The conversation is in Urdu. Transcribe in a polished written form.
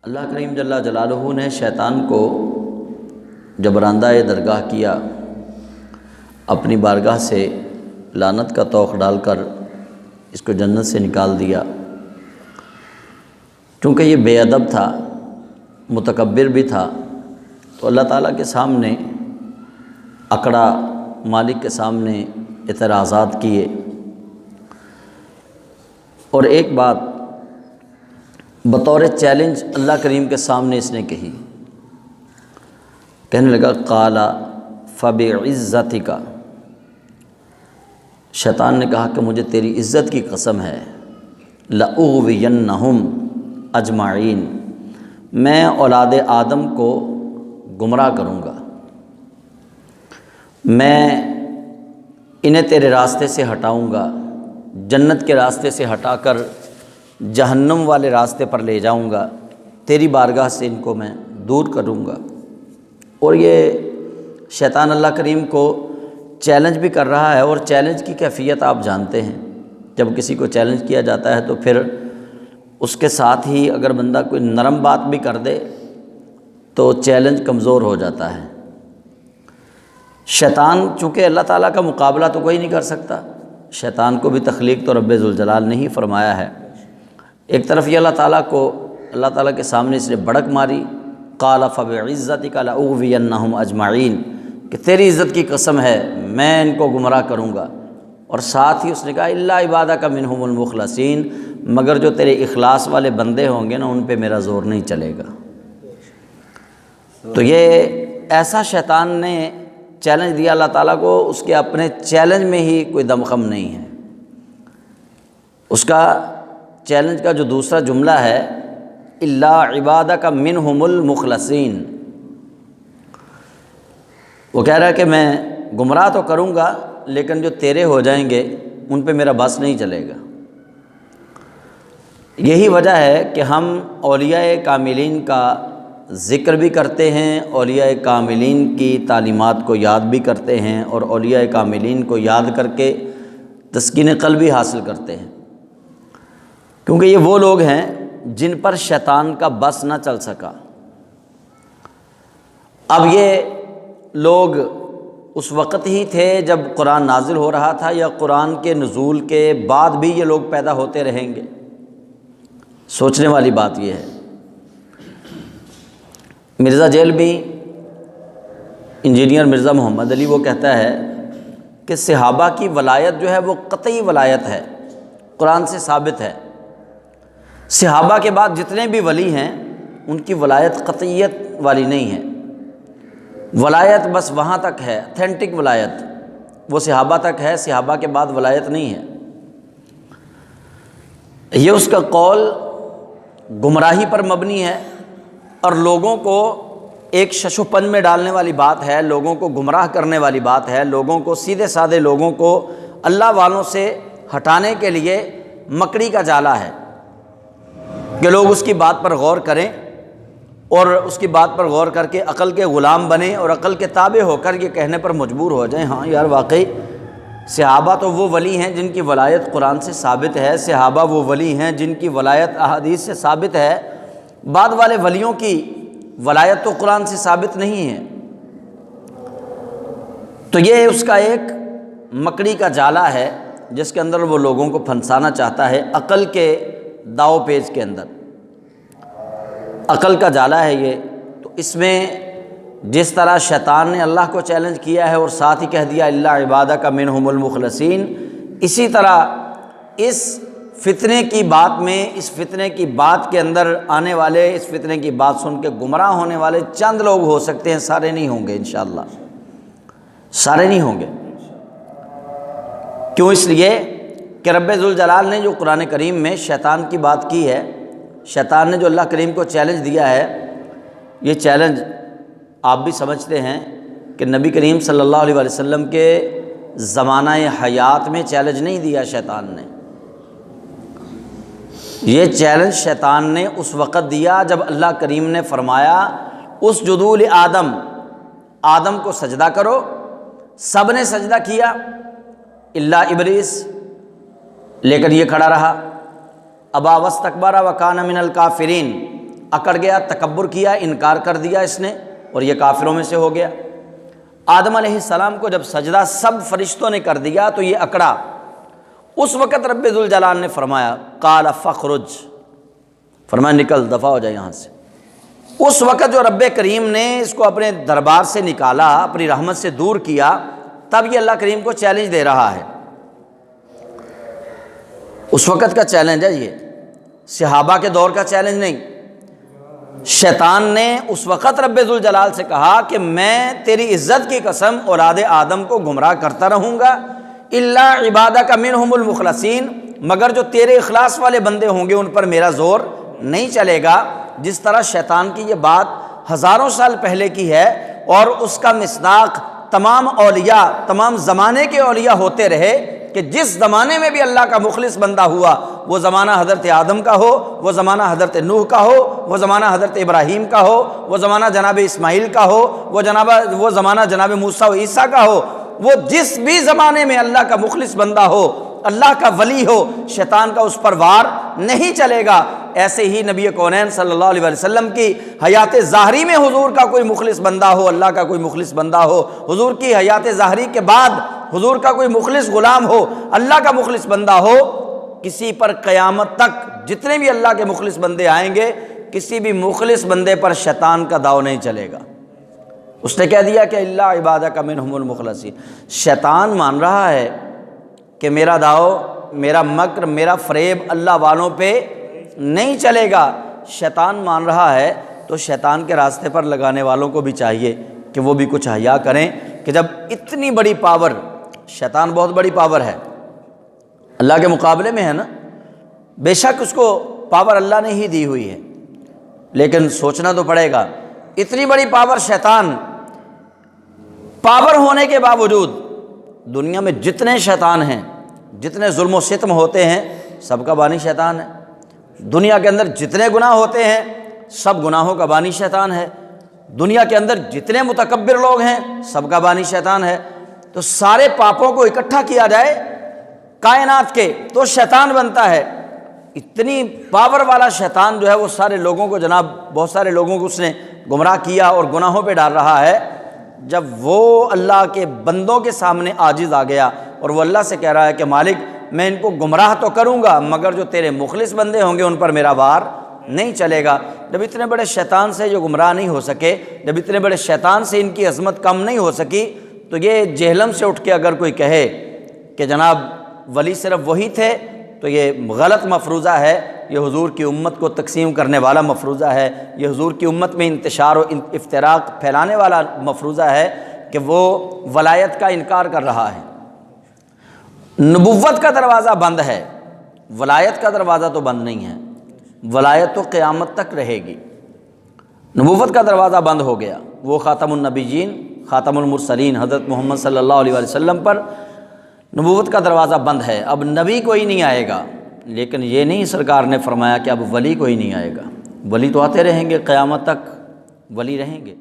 اللہ کریم جل جلالہ نے شیطان کو جب راندہ درگاہ کیا، اپنی بارگاہ سے لعنت کا طوق ڈال کر اس کو جنت سے نکال دیا۔ چونکہ یہ بے ادب تھا، متکبر بھی تھا، تو اللہ تعالیٰ کے سامنے اکڑا، مالک کے سامنے اعتراضات کیے۔ اور ایک بات بطور چیلنج اللہ کریم کے سامنے اس نے کہی، کہنے لگا قال فبعزتک، شیطان نے کہا کہ مجھے تیری عزت کی قسم ہے، لأغوینہم اجمعین، میں اولاد آدم کو گمراہ کروں گا، میں انہیں تیرے راستے سے ہٹاؤں گا، جنت کے راستے سے ہٹا کر جہنم والے راستے پر لے جاؤں گا، تیری بارگاہ سے ان کو میں دور کروں گا۔ اور یہ شیطان اللہ کریم کو چیلنج بھی کر رہا ہے، اور چیلنج کی کیفیت آپ جانتے ہیں، جب کسی کو چیلنج کیا جاتا ہے تو پھر اس کے ساتھ ہی اگر بندہ کوئی نرم بات بھی کر دے تو چیلنج کمزور ہو جاتا ہے۔ شیطان چونکہ اللہ تعالیٰ کا مقابلہ تو کوئی نہیں کر سکتا، شیطان کو بھی تخلیق تو رب ذوالجلال نے ہی فرمایا ہے۔ ایک طرف یہ اللہ تعالیٰ کے سامنے اس نے بڑک ماری، قال فبعزتک لأغوینہم اجمعین، کہ تیری عزت کی قسم ہے میں ان کو گمراہ کروں گا، اور ساتھ ہی اس نے کہا الا عبادک منہم المخلصین، مگر جو تیرے اخلاص والے بندے ہوں گے نا ان پہ میرا زور نہیں چلے گا۔ تو یہ ایسا شیطان نے چیلنج دیا اللہ تعالیٰ کو، اس کے اپنے چیلنج میں ہی کوئی دمخم نہیں ہے۔ اس کا چیلنج کا جو دوسرا جملہ ہے الا عبادک منہم المخلصین، وہ کہہ رہا ہے کہ میں گمراہ تو کروں گا لیکن جو تیرے ہو جائیں گے ان پہ میرا بس نہیں چلے گا۔ یہی وجہ ہے کہ ہم اولیاء کاملین کا ذکر بھی کرتے ہیں، اولیاء کاملین کی تعلیمات کو یاد بھی کرتے ہیں، اور اولیاء کاملین کو یاد کر کے تسکین قلبی حاصل کرتے ہیں، کیونکہ یہ وہ لوگ ہیں جن پر شیطان کا بس نہ چل سکا۔ اب یہ لوگ اس وقت ہی تھے جب قرآن نازل ہو رہا تھا، یا قرآن کے نزول کے بعد بھی یہ لوگ پیدا ہوتے رہیں گے؟ سوچنے والی بات یہ ہے۔ مرزا جیلوی، انجینئر مرزا محمد علی، وہ کہتا ہے کہ صحابہ کی ولایت جو ہے وہ قطعی ولایت ہے، قرآن سے ثابت ہے۔ صحابہ کے بعد جتنے بھی ولی ہیں ان کی ولایت قطعیت والی نہیں ہے، ولایت بس وہاں تک ہے، اتھینٹک ولایت وہ صحابہ تک ہے، صحابہ کے بعد ولایت نہیں ہے۔ یہ اس کا قول گمراہی پر مبنی ہے، اور لوگوں کو ایک شش و پنج میں ڈالنے والی بات ہے، لوگوں کو گمراہ کرنے والی بات ہے، لوگوں کو سیدھے سادے لوگوں کو اللہ والوں سے ہٹانے کے لیے مکڑی کا جالا ہے کہ لوگ اس کی بات پر غور کریں، اور اس کی بات پر غور کر کے عقل کے غلام بنیں، اور عقل کے تابع ہو کر یہ کہنے پر مجبور ہو جائیں ہاں یار واقعی صحابہ تو وہ ولی ہیں جن کی ولایت قرآن سے ثابت ہے، صحابہ وہ ولی ہیں جن کی ولایت احادیث سے ثابت ہے، بعد والے ولیوں کی ولایت تو قرآن سے ثابت نہیں ہے۔ تو یہ اس کا ایک مکڑی کا جالا ہے جس کے اندر وہ لوگوں کو پھنسانا چاہتا ہے، عقل کے داؤ پیچ کے اندر، عقل کا جالا ہے یہ۔ تو اس میں جس طرح شیطان نے اللہ کو چیلنج کیا ہے اور ساتھ ہی کہہ دیا الا عبادک منہم المخلصین، اسی طرح اس فتنے کی بات میں، اس فتنے کی بات کے اندر آنے والے، اس فتنے کی بات سن کے گمراہ ہونے والے چند لوگ ہو سکتے ہیں، سارے نہیں ہوں گے انشاءاللہ، سارے نہیں ہوں گے۔ کیوں؟ اس لیے کہ رب ذوالجلال نے جو قرآن کریم میں شیطان کی بات کی ہے، شیطان نے جو اللہ کریم کو چیلنج دیا ہے، یہ چیلنج آپ بھی سمجھتے ہیں کہ نبی کریم صلی اللہ علیہ وسلم کے زمانہ حیات میں چیلنج نہیں دیا شیطان نے، یہ چیلنج شیطان نے اس وقت دیا جب اللہ کریم نے فرمایا اسجدوا لآدم، آدم کو سجدہ کرو، سب نے سجدہ کیا الا ابلیس، لیکن یہ کھڑا رہا، ابا واستکبر وکان من الکافرین، اکڑ گیا، تکبر کیا، انکار کر دیا اس نے، اور یہ کافروں میں سے ہو گیا۔ آدم علیہ السلام کو جب سجدہ سب فرشتوں نے کر دیا تو یہ اکڑا۔ اس وقت رب ذوالجلال نے فرمایا قال فاخرج، فرمایا نکل، دفع ہو جائے یہاں سے۔ اس وقت جو رب کریم نے اس کو اپنے دربار سے نکالا، اپنی رحمت سے دور کیا، تب یہ اللہ کریم کو چیلنج دے رہا ہے۔ اس وقت کا چیلنج ہے یہ، صحابہ کے دور کا چیلنج نہیں۔ شیطان نے اس وقت رب ذوالجلال سے کہا کہ میں تیری عزت کی قسم اولاد آدم کو گمراہ کرتا رہوں گا، الا عبادک منہم المخلصین، مگر جو تیرے اخلاص والے بندے ہوں گے ان پر میرا زور نہیں چلے گا۔ جس طرح شیطان کی یہ بات ہزاروں سال پہلے کی ہے اور اس کا مصداق تمام اولیاء، تمام زمانے کے اولیاء ہوتے رہے کہ جس زمانے میں بھی اللہ کا مخلص بندہ ہوا، وہ زمانہ حضرت آدم کا ہو، وہ زمانہ حضرت نوح کا ہو، وہ زمانہ حضرت ابراہیم کا ہو، وہ زمانہ جناب اسماعیل کا ہو، وہ زمانہ جناب موسیٰ و عیسیٰ کا ہو، وہ جس بھی زمانے میں اللہ کا مخلص بندہ ہو، اللہ کا ولی ہو، شیطان کا اس پر وار نہیں چلے گا۔ ایسے ہی نبی کونین صلی اللہ علیہ وسلم کی حیات ظاہری میں حضور کا کوئی مخلص بندہ ہو، اللہ کا کوئی مخلص بندہ ہو، حضور کی حیات ظاہری کے بعد حضور کا کوئی مخلص غلام ہو، اللہ کا مخلص بندہ ہو، کسی پر قیامت تک جتنے بھی اللہ کے مخلص بندے آئیں گے، کسی بھی مخلص بندے پر شیطان کا داؤ نہیں چلے گا۔ اس نے کہہ دیا کہ الا عبادک منہم المخلصین۔ شیطان مان رہا ہے کہ میرا داؤ، میرا مکر، میرا فریب اللہ والوں پہ نہیں چلے گا۔ شیطان مان رہا ہے تو شیطان کے راستے پر لگانے والوں کو بھی چاہیے کہ وہ بھی کچھ حیا کریں کہ جب اتنی بڑی پاور، شیطان بہت بڑی پاور ہے، اللہ کے مقابلے میں ہے نا، بے شک اس کو پاور اللہ نے ہی دی ہوئی ہے، لیکن سوچنا تو پڑے گا اتنی بڑی پاور شیطان، پاور ہونے کے باوجود دنیا میں جتنے شیطان ہیں، جتنے ظلم و ستم ہوتے ہیں، سب کا بانی شیطان ہے۔ دنیا کے اندر جتنے گناہ ہوتے ہیں، سب گناہوں کا بانی شیطان ہے۔ دنیا کے اندر جتنے متکبر لوگ ہیں، سب کا بانی شیطان ہے۔ تو سارے پاپوں کو اکٹھا کیا جائے کائنات کے تو شیطان بنتا ہے۔ اتنی پاور والا شیطان جو ہے وہ سارے لوگوں کو، جناب بہت سارے لوگوں کو اس نے گمراہ کیا اور گناہوں پہ ڈال رہا ہے۔ جب وہ اللہ کے بندوں کے سامنے عاجز آ گیا اور وہ اللہ سے کہہ رہا ہے کہ مالک میں ان کو گمراہ تو کروں گا مگر جو تیرے مخلص بندے ہوں گے ان پر میرا وار نہیں چلے گا۔ جب اتنے بڑے شیطان سے جو گمراہ نہیں ہو سکے، جب اتنے بڑے شیطان سے ان کی عظمت کم نہیں ہو سکی، تو یہ جہلم سے اٹھ کے اگر کوئی کہے کہ جناب ولی صرف وہی تھے تو یہ غلط مفروضہ ہے، یہ حضور کی امت کو تقسیم کرنے والا مفروضہ ہے، یہ حضور کی امت میں انتشار و افتراق پھیلانے والا مفروضہ ہے کہ وہ ولایت کا انکار کر رہا ہے۔ نبوت کا دروازہ بند ہے، ولایت کا دروازہ تو بند نہیں ہے، ولایت تو قیامت تک رہے گی۔ نبوت کا دروازہ بند ہو گیا، وہ خاتم النبیین، خاتم المرسلین حضرت محمد صلی اللہ علیہ وسلم پر نبوت کا دروازہ بند ہے، اب نبی کوئی نہیں آئے گا۔ لیکن یہ نہیں سرکار نے فرمایا کہ اب ولی کوئی نہیں آئے گا، ولی تو آتے رہیں گے، قیامت تک ولی رہیں گے۔